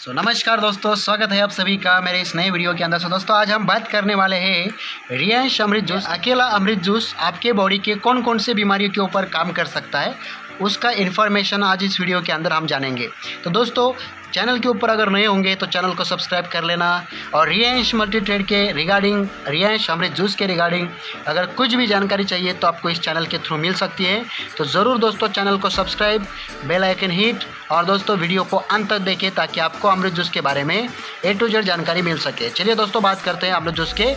नमस्कार दोस्तों, स्वागत है आप सभी का मेरे इस नए वीडियो के अंदर। दोस्तों आज हम बात करने वाले हैं रियांश अमृत जूस। अकेला अमृत जूस आपके बॉडी के कौन कौन से बीमारियों के ऊपर काम कर सकता है, उसका इन्फॉर्मेशन आज इस वीडियो के अंदर हम जानेंगे। तो दोस्तों चैनल के ऊपर अगर नए होंगे तो चैनल को सब्सक्राइब कर लेना, और रियांश मल्टी ट्रेड के रिगार्डिंग, रियांश अमृत जूस के रिगार्डिंग अगर कुछ भी जानकारी चाहिए तो आपको इस चैनल के थ्रू मिल सकती है। तो ज़रूर दोस्तों चैनल को सब्सक्राइब, बेल आइकन हिट, और दोस्तों वीडियो को अंत तक देखें ताकि आपको अमृत जूस के बारे में A to Z जानकारी मिल सके। चलिए दोस्तों बात करते हैं अमृत जूस के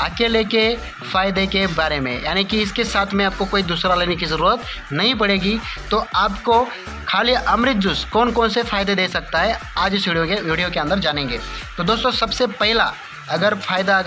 अकेले के फ़ायदे के बारे में, यानी कि इसके साथ में आपको कोई दूसरा लेने की ज़रूरत नहीं पड़ेगी। तो आपको खाली अमृत जूस कौन कौन से फ़ायदे दे सकता है आज इस वीडियो के अंदर जानेंगे। तो दोस्तों सबसे पहला अगर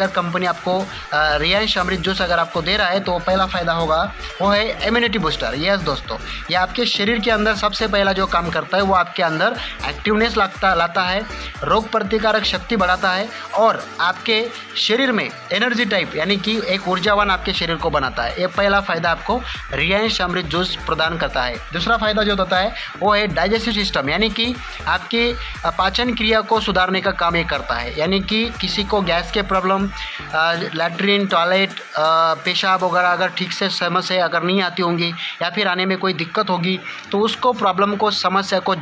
कंपनी आपको रियांश अमृत जूस अगर आपको दे रहा है तो पहला फ़ायदा होगा वो है इम्यूनिटी बूस्टर। यस दोस्तों, ये आपके शरीर के अंदर सबसे पहला जो काम करता है वो आपके अंदर एक्टिवनेस लाता है, रोग प्रतिकारक शक्ति बढ़ाता है, और आपके शरीर में एनर्जी टाइप यानी कि एक ऊर्जावान आपके शरीर को बनाता है। ये पहला फ़ायदा आपको रियांश अमृत जूस प्रदान करता है। दूसरा फ़ायदा जो होता है वो है डाइजेस्टिव सिस्टम, यानी कि आपकी पाचन क्रिया को सुधारने का काम ये करता है। यानी कि किसी को गैस के प्रॉब्लम, लैट्रिन, टॉयलेट, पेशाब वगैरह अगर ठीक से समय से अगर नहीं आती होंगी या फिर आने में कोई दिक्कत होगी तो उसको प्रॉब्लम को, समस्या को,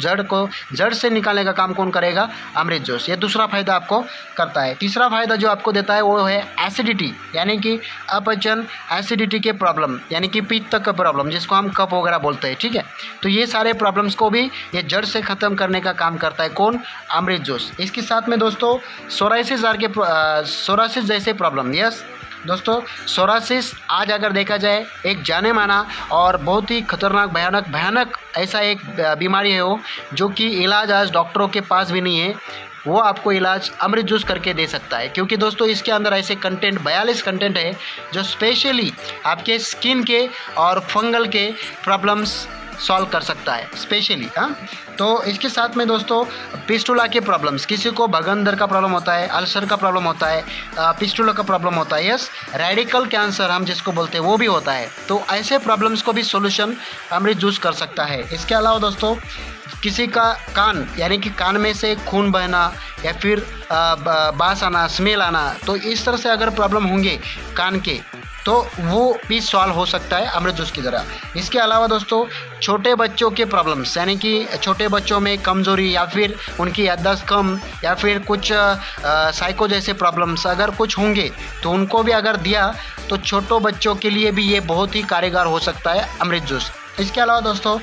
जड़ से निकालने का काम कौन करेगा? अमृत जूस। ये दूसरा फ़ायदा आपको करता है। तीसरा फ़ायदा जो आपको देता है वो है एसिडिटी, यानी कि अपचन, एसिडिटी के प्रॉब्लम, यानी कि पित्त का प्रॉब्लम जिसको हम कफ वगैरह बोलते हैं। ठीक है, तो ये सारे प्रॉब्लम्स को भी ये जड़ से ख़त्म करने का काम करता है कौन? अमृत जूस। इसके साथ में दोस्तों सोरासिस जैसे प्रॉब्लम। यस दोस्तों, सोरासिस आज अगर देखा जाए एक जाने माना और बहुत ही खतरनाक, भयानक ऐसा एक बीमारी है वो, जो कि इलाज आज डॉक्टरों के पास भी नहीं है। वो आपको इलाज अमृत जूस करके दे सकता है, क्योंकि दोस्तों इसके अंदर ऐसे 42 कंटेंट है जो स्पेशली आपके स्किन के और फंगल के प्रॉब्लम्स सॉल्व कर सकता है स्पेशली। तो इसके साथ में दोस्तों पिस्टुला के प्रॉब्लम्स, किसी को भगंदर का प्रॉब्लम होता है, अल्सर का प्रॉब्लम होता है, पिस्टुला का प्रॉब्लम होता है, यस, रेडिकल कैंसर हम जिसको बोलते हैं वो भी होता है। तो ऐसे प्रॉब्लम्स को भी सोल्यूशन अमृत जूस कर सकता है। इसके अलावा दोस्तों किसी का कान, यानी कि कान में से खून बहना या फिर बास आना, स्मेल आना, तो इस तरह से अगर प्रॉब्लम होंगे कान के तो वो भी सॉल्व हो सकता है अमृत जूस की तरह। इसके अलावा दोस्तों छोटे बच्चों के प्रॉब्लम्स, यानी कि छोटे बच्चों में कमज़ोरी या फिर उनकी याददाश्त कम या फिर कुछ साइको जैसे प्रॉब्लम्स अगर कुछ होंगे तो उनको भी अगर दिया तो छोटों बच्चों के लिए भी ये बहुत ही कारगर हो सकता है अमृत जूस। इसके अलावा दोस्तों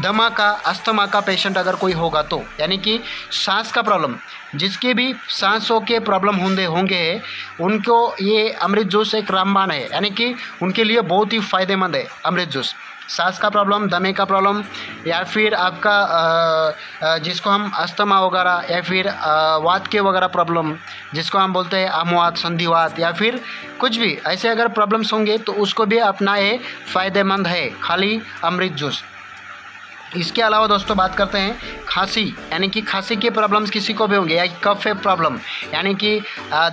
दमा का, अस्थमा का पेशेंट अगर कोई होगा तो, यानी कि सांस का प्रॉब्लम, जिसके भी सांसों के प्रॉब्लम होंगे उनको ये अमृत जूस एक रामबाण है, यानी कि उनके लिए बहुत ही फ़ायदेमंद है अमृत जूस। सांस का प्रॉब्लम, दमे का प्रॉब्लम, या फिर आपका जिसको हम अस्थमा वगैरह या फिर वात के वगैरह प्रॉब्लम जिसको हम बोलते हैं आमवात, संधिवात, या फिर कुछ भी ऐसे अगर प्रॉब्लम्स होंगे तो उसको भी अपना ये फ़ायदेमंद है खाली अमृत जूस। इसके अलावा दोस्तों बात करते हैं खांसी, यानी कि खांसी के प्रॉब्लम्स किसी को भी होंगे, या कफ है प्रॉब्लम, यानी कि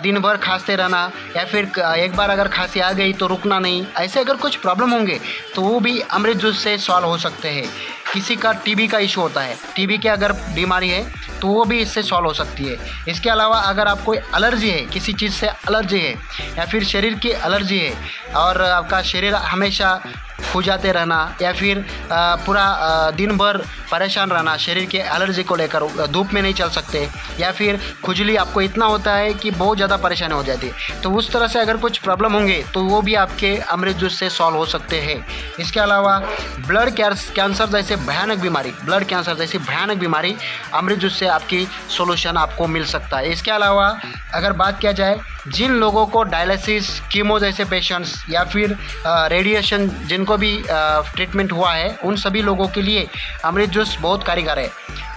दिन भर खांसते रहना, या फिर एक बार अगर खांसी आ गई तो रुकना नहीं, ऐसे अगर कुछ प्रॉब्लम होंगे तो वो भी अमृत जूस से सॉल्व हो सकते हैं। किसी का टीबी का इशू होता है, टीबी की अगर बीमारी है तो वो भी इससे सॉल्व हो सकती है। इसके अलावा अगर आपको एलर्जी है, किसी चीज़ से एलर्जी है या फिर शरीर की एलर्जी है और आपका शरीर हमेशा खुजाते रहना या फिर पूरा दिन भर परेशान रहना शरीर के एलर्जी को लेकर, धूप में नहीं चल सकते, या फिर खुजली आपको इतना होता है कि बहुत ज़्यादा परेशानी हो जाती है, तो उस तरह से अगर कुछ प्रॉब्लम होंगे तो वो भी आपके अमृत जूस से सॉल्व हो सकते हैं। इसके अलावा ब्लड कैंसर जैसे भयानक बीमारी अमृत जूस से आपकी सोल्यूशन आपको मिल सकता है। इसके अलावा अगर बात किया जाए जिन लोगों को डायलिसिस, कीमो जैसे पेशेंट्स या फिर रेडिएशन जिनको भी ट्रीटमेंट हुआ है, उन सभी लोगों के लिए अमृत जूस बहुत कारगर है।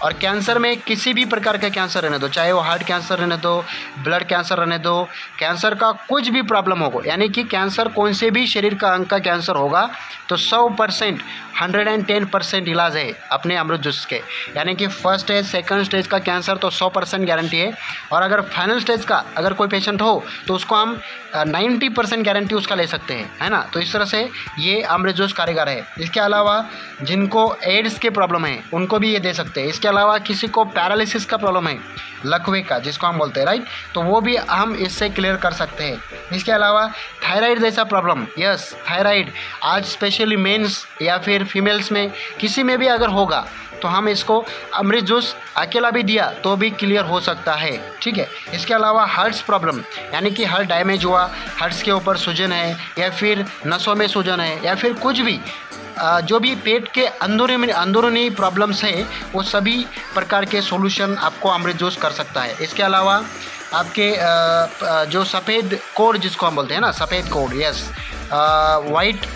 और कैंसर में किसी भी प्रकार का कैंसर रहने दो, चाहे वो हार्ट कैंसर रहने दो, ब्लड कैंसर रहने दो, कैंसर का कुछ भी प्रॉब्लम होगा, यानी कि कैंसर कौन से भी शरीर का अंग का कैंसर होगा तो 100%, 110% इलाज है अपने अमृत जूस के। यानी कि फर्स्ट स्टेज, सेकंड स्टेज का कैंसर तो 100% गारंटी है, और अगर फाइनल स्टेज का अगर कोई पेशेंट हो तो उसको हम 90% गारंटी उसका ले सकते हैं, है ना। तो इस तरह से ये अमृत जूस कारगर है। इसके अलावा जिनको एड्स के प्रॉब्लम है उनको भी ये दे सकते हैं। इसके अलावा किसी को पैरालिसिस का प्रॉब्लम है, लकवे का जिसको हम बोलते हैं, राइट, तो वो भी हम इससे क्लियर कर सकते हैं। इसके अलावा थायराइड जैसा प्रॉब्लम, यस थायराइड आज स्पेशली मेंस या फिर फीमेल्स में किसी में भी अगर होगा तो हम इसको अमृत जूस अकेला भी दिया तो भी क्लियर हो सकता है, ठीक है। इसके अलावा हार्ट्स प्रॉब्लम, यानी कि हार्ट डैमेज हुआ, हार्ट्स के ऊपर सूजन है या फिर नसों में सूजन है या फिर कुछ भी जो भी पेट के अंदरूनी प्रॉब्लम्स है वो सभी प्रकार के सॉल्यूशन आपको अमृत जूस कर सकता है। इसके अलावा आपके जो सफ़ेद कोढ़ जिसको हम बोलते हैं ना, सफ़ेद कोढ़, यस, वाइट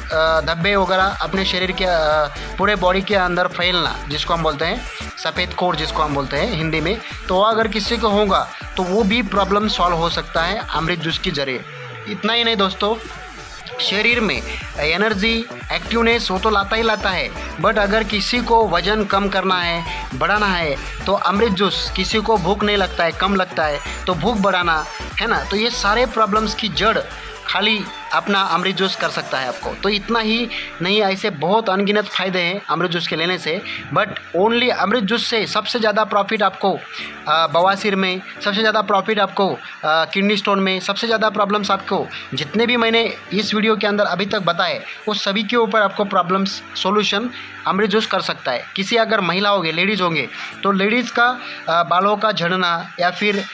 धब्बे वगैरह अपने शरीर के पूरे बॉडी के अंदर फैलना जिसको हम बोलते हैं सफ़ेद कोढ़ जिसको हम बोलते हैं हिंदी में, तो अगर किसी को होगा तो वो भी प्रॉब्लम सॉल्व हो सकता है अमृत जूस के ज़रिए। इतना ही नहीं दोस्तों, शरीर में एनर्जी एक्टिवनेस वो तो लाता ही लाता है, बट अगर किसी को वज़न कम करना है, बढ़ाना है, तो अमृत जूस, किसी को भूख नहीं लगता है, कम लगता है तो भूख बढ़ाना है ना, तो ये सारे प्रॉब्लम्स की जड़ खाली अपना अमृत जूस कर सकता है आपको। तो इतना ही नहीं, ऐसे बहुत अनगिनत फ़ायदे हैं अमृत जूस के लेने से, बट ओनली अमृत जूस से सबसे ज़्यादा प्रॉफिट आपको बवासीर में, सबसे ज़्यादा प्रॉफिट आपको किडनी स्टोन में, सबसे ज़्यादा प्रॉब्लम्स आपको जितने भी मैंने इस वीडियो के अंदर अभी तक बताए वो सभी के ऊपर आपको प्रॉब्लम्स सोल्यूशन अमृत जूस कर सकता है। किसी अगर महिला होंगे, लेडीज़ होंगे, तो लेडीज़ का बालों का झड़ना या फिर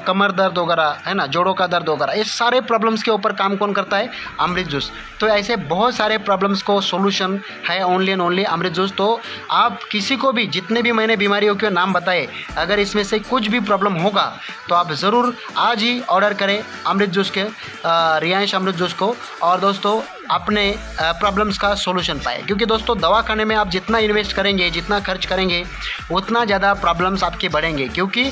कमर दर्द वगैरह है ना, जोड़ों का दर्द वगैरह, ये सारे प्रॉब्लम्स के ऊपर काम कौन करता है? अमृत जूस। तो ऐसे बहुत सारे प्रॉब्लम्स को सॉल्यूशन है only and only Amrit juice. तो आप किसी को भी, जितने भी मैंने बीमारियों के नाम बताए, अगर इसमें से कुछ भी प्रॉब्लम होगा तो आप ज़रूर आज ही ऑर्डर करें अमृत जूस के, रियांश अमृत जूस को, और दोस्तों अपने प्रॉब्लम्स का सॉल्यूशन पाए। क्योंकि दोस्तों दवाखाने में आप जितना इन्वेस्ट करेंगे, जितना खर्च करेंगे, उतना ज़्यादा प्रॉब्लम्स आपके बढ़ेंगे। क्योंकि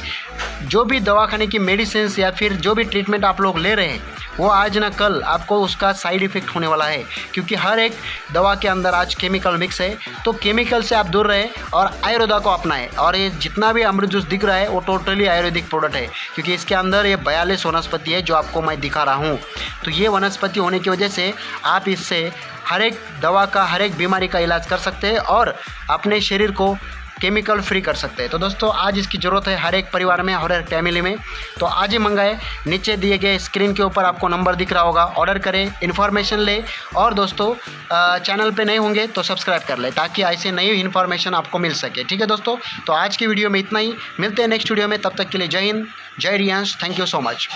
जो भी दवाखाने की मेडिसिन या फिर जो भी ट्रीटमेंट आप लोग ले रहे हैं वो आज ना कल आपको उसका साइड इफ़ेक्ट होने वाला है। क्योंकि हर एक दवा के अंदर आज केमिकल मिक्स है, तो केमिकल से आप दूर रहें और आयुर्वेदा को अपनाएं। और ये जितना भी अमृत जूस दिख रहा है वो टोटली आयुर्वेदिक प्रोडक्ट है, क्योंकि इसके अंदर ये 42 वनस्पति है जो आपको मैं दिखा रहा हूँ। तो ये वनस्पति होने की वजह से आप इससे हर एक दवा का, हर एक बीमारी का इलाज कर सकते हैं और अपने शरीर को केमिकल फ्री कर सकते हैं। तो दोस्तों आज इसकी ज़रूरत है हर एक परिवार में, हर एक फैमिली में। तो आज ही मंगाए, नीचे दिए गए स्क्रीन के ऊपर आपको नंबर दिख रहा होगा, ऑर्डर करें, इन्फॉर्मेशन ले, और दोस्तों चैनल पे नए होंगे तो सब्सक्राइब कर ले ताकि ऐसे नई इन्फॉर्मेशन आपको मिल सके, ठीक है दोस्तों। तो आज की वीडियो में इतना ही, मिलते हैं नेक्स्ट वीडियो में, तब तक के लिए जय हिंद, जय Riyansh, thank you so much.